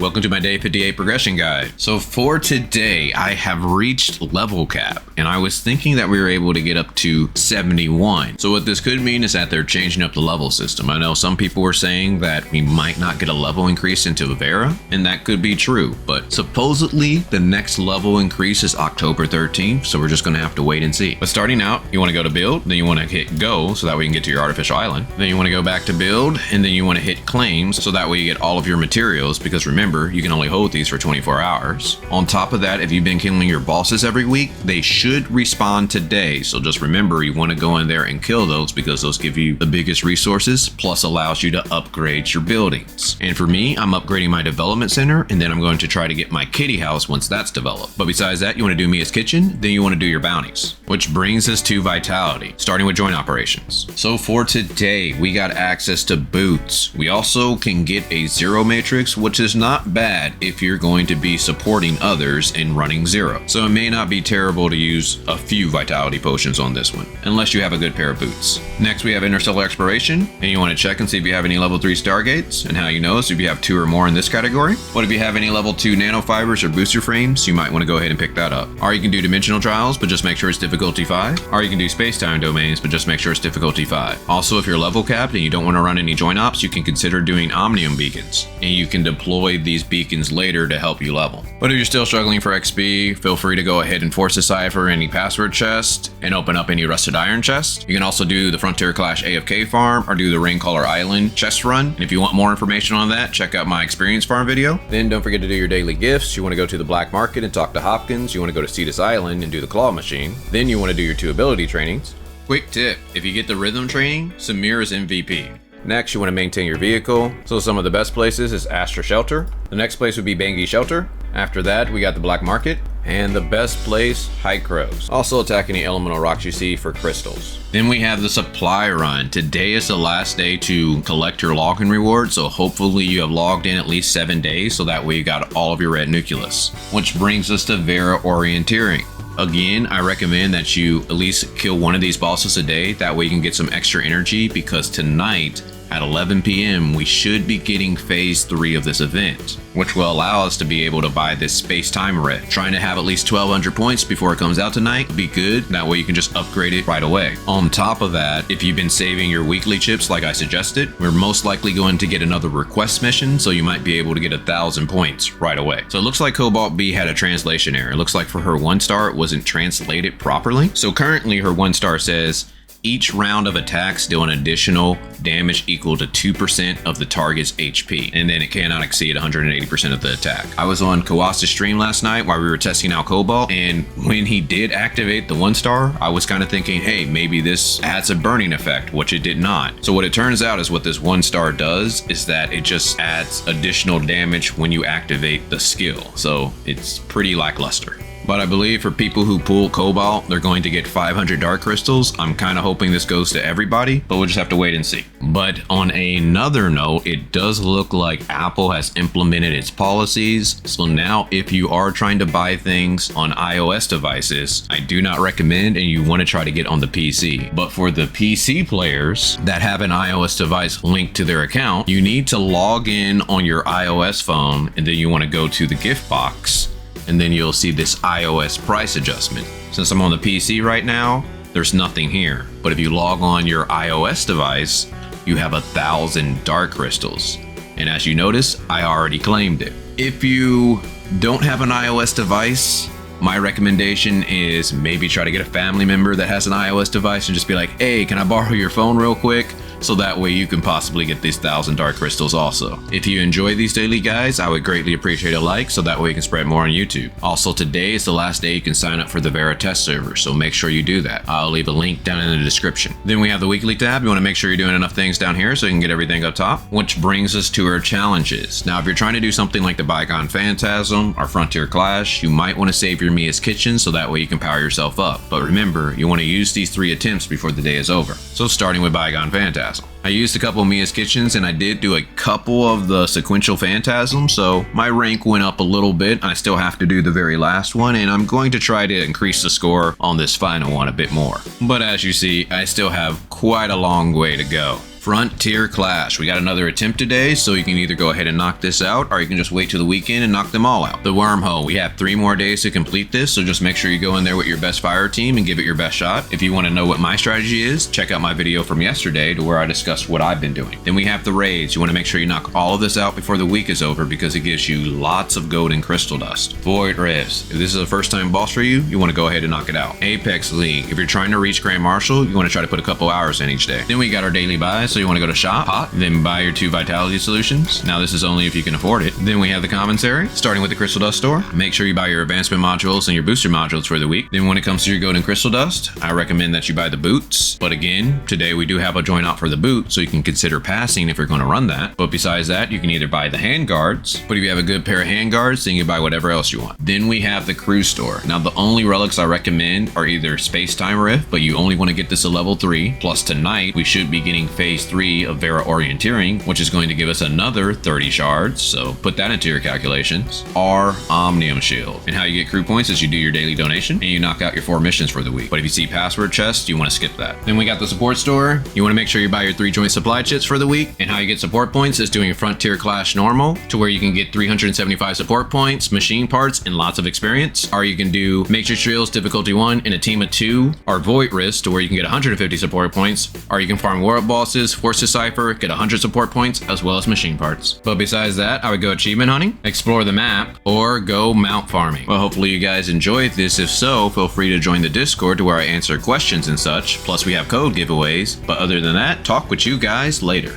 welcome to my day 58 progression guide. So for today, I have reached level cap, and I was thinking that we were able to get up to 71. So what this could mean is that they're changing up the level system. I know some people were saying that we might not get a level increase into Vera, and that could be true, but supposedly the next level increase is October 13th, so we're just gonna have to wait and see. But starting out, you wanna go to build, then you wanna hit go, so that way you can get to your artificial island. Then you wanna go back to build, and then you wanna hit claims, so that way you get all of your materials, because remember, you can only hold these for 24 hours. On top of that, if you've been killing your bosses every week, they should respawn today, so just remember you wanna go in there and kill those, because those give you the biggest resources, plus allows you to upgrade your buildings. And for me, I'm upgrading my development center, and then I'm going to try to get my kitty house once that's developed. But besides that, you wanna do Mia's kitchen, then you wanna do your bounties. Which brings us to vitality, starting with joint operations. So for today, we got access to boots. We also can get a zero matrix, which is not bad if you're going to be supporting others and running zero. So it may not be terrible to use a few vitality potions on this one, unless you have a good pair of boots. Next, we have interstellar exploration, and you want to check and see if you have any level 3 stargates, and how you know is if you have 2 or more in this category. But if you have any level 2 nanofibers or booster frames, you might want to go ahead and pick that up. Or you can do dimensional trials, but just make sure it's difficulty 5. Or you can do space-time domains, but just make sure it's difficulty 5. Also, if you're level capped and you don't want to run any joint ops, you can consider doing omnium beacons, and you can deploy these beacons later to help you level. But if you're still struggling for XP, feel free to go ahead and force decipher any password chest and open up any rusted iron chest. You can also do the Frontier Clash AFK farm or do the Raincaller Island chest run. And if you want more information on that, check out my experience farm video. Then don't forget to do your daily gifts. You want to go to the black market and talk to Hopkins. You want to go to Cetus Island and do the claw machine. Then you want to do your 2 ability trainings. Quick tip, if you get the rhythm training, Samir is MVP. Next, you want to maintain your vehicle. So some of the best places is Astra Shelter. The next place would be Bangi Shelter. After that, we got the Black Market. And the best place, High Crows. Also attack any elemental rocks you see for crystals. Then we have the supply run. Today is the last day to collect your login reward, so hopefully you have logged in at least 7 days, so that way you got all of your red nucleus. Which brings us to Vera Orienteering. Again, I recommend that you at least kill one of these bosses a day. That way you can get some extra energy, because tonight at 11 p.m. we should be getting phase 3 of this event, which will allow us to be able to buy this space-time rift. Trying to have at least 1200 points before it comes out tonight would be good. That way you can just upgrade it right away. On top of that, if you've been saving your weekly chips like I suggested, we're most likely going to get another request mission, so you might be able to get 1000 points right away. So it looks like Cobalt B had a translation error. It looks like for her 1 star it wasn't translated properly. So currently her 1 star says, each round of attacks deal an additional damage equal to 2% of the target's HP, and then it cannot exceed 180% of the attack. I was on Kawasa's stream last night while we were testing out Cobalt, and when he did activate the 1 star, I was kind of thinking, hey, maybe this adds a burning effect, which it did not. So what it turns out is what this 1 star does is that it just adds additional damage when you activate the skill. So it's pretty lackluster. But I believe for people who pull Cobalt, they're going to get 500 dark crystals. I'm kind of hoping this goes to everybody, but we'll just have to wait and see. But on another note, it does look like Apple has implemented its policies. So now if you are trying to buy things on iOS devices, I do not recommend, and you want to try to get on the PC. But for the PC players that have an iOS device linked to their account, you need to log in on your iOS phone, and then you want to go to the gift box, and then you'll see this iOS price adjustment. Since I'm on the PC right now, there's nothing here. But if you log on your iOS device, you have 1000 dark crystals. And as you notice, I already claimed it. If you don't have an iOS device, my recommendation is maybe try to get a family member that has an iOS device and just be like, hey, can I borrow your phone real quick? So that way you can possibly get these 1000 dark crystals also. If you enjoy these daily guides, I would greatly appreciate a like, so that way you can spread more on YouTube. Also, today is the last day you can sign up for the Vera test server, so make sure you do that. I'll leave a link down in the description. Then we have the weekly tab. You want to make sure you're doing enough things down here so you can get everything up top, which brings us to our challenges. Now, if you're trying to do something like the Bygone Phantasm or Frontier Clash, you might want to save your Mia's kitchen so that way you can power yourself up. But remember, you want to use these 3 attempts before the day is over. So starting with Bygone Phantasm. I used a couple of Mia's kitchens, and I did do a couple of the sequential phantasms, so my rank went up a little bit. I still have to do the very last one, and I'm going to try to increase the score on this final one a bit more. But as you see, I still have quite a long way to go. Frontier Clash. We got another attempt today, so you can either go ahead and knock this out, or you can just wait till the weekend and knock them all out. The Wormhole. We have 3 more days to complete this, so just make sure you go in there with your best fire team and give it your best shot. If you want to know what my strategy is, check out my video from yesterday to where I discussed what I've been doing. Then we have the raids. You want to make sure you knock all of this out before the week is over because it gives you lots of gold and crystal dust. Void Rifts. If this is a first time boss for you, you want to go ahead and knock it out. Apex League. If you're trying to reach Grand Marshal, you want to try to put a couple hours in each day. Then we got our daily buys, so you want to go to shop, pot, then buy your 2 vitality solutions. Now this is only if you can afford it. Then we have the Commissary, starting with the crystal dust store. Make sure you buy your advancement modules and your booster modules for the week. Then when it comes to your gold and crystal dust, I recommend that you buy the boots. But again, today we do have a join out for the boot, so you can consider passing if you're going to run that. But besides that, you can either buy the hand guards, but if you have a good pair of hand guards, then you buy whatever else you want. Then we have the crew store. Now the only relics I recommend are either Space Time Rift, but you only want to get this to level 3. Plus tonight, we should be getting phase 3 of Vera Orienteering, which is going to give us another 30 shards, so put that into your calculations. Or Omnium Shield. And how you get crew points is you do your daily donation and you knock out your 4 missions for the week. But if you see password chests, you want to skip that. Then we got the support store. You want to make sure you buy your 3 joint supply chits for the week. And how you get support points is doing a Frontier Clash normal, to where you can get 375 support points, machine parts, and lots of experience. Or you can do Matrix Drills difficulty 1 in a team of 2, or Void Risk, to where you can get 150 support points. Or you can farm world bosses, force decipher, get 100 support points, as well as machine parts. But besides that, I would go achievement hunting, explore the map, or go mount farming. Well, hopefully you guys enjoyed this. If so, feel free to join the Discord to where I answer questions and such. Plus we have code giveaways. But other than that, talk with you guys later.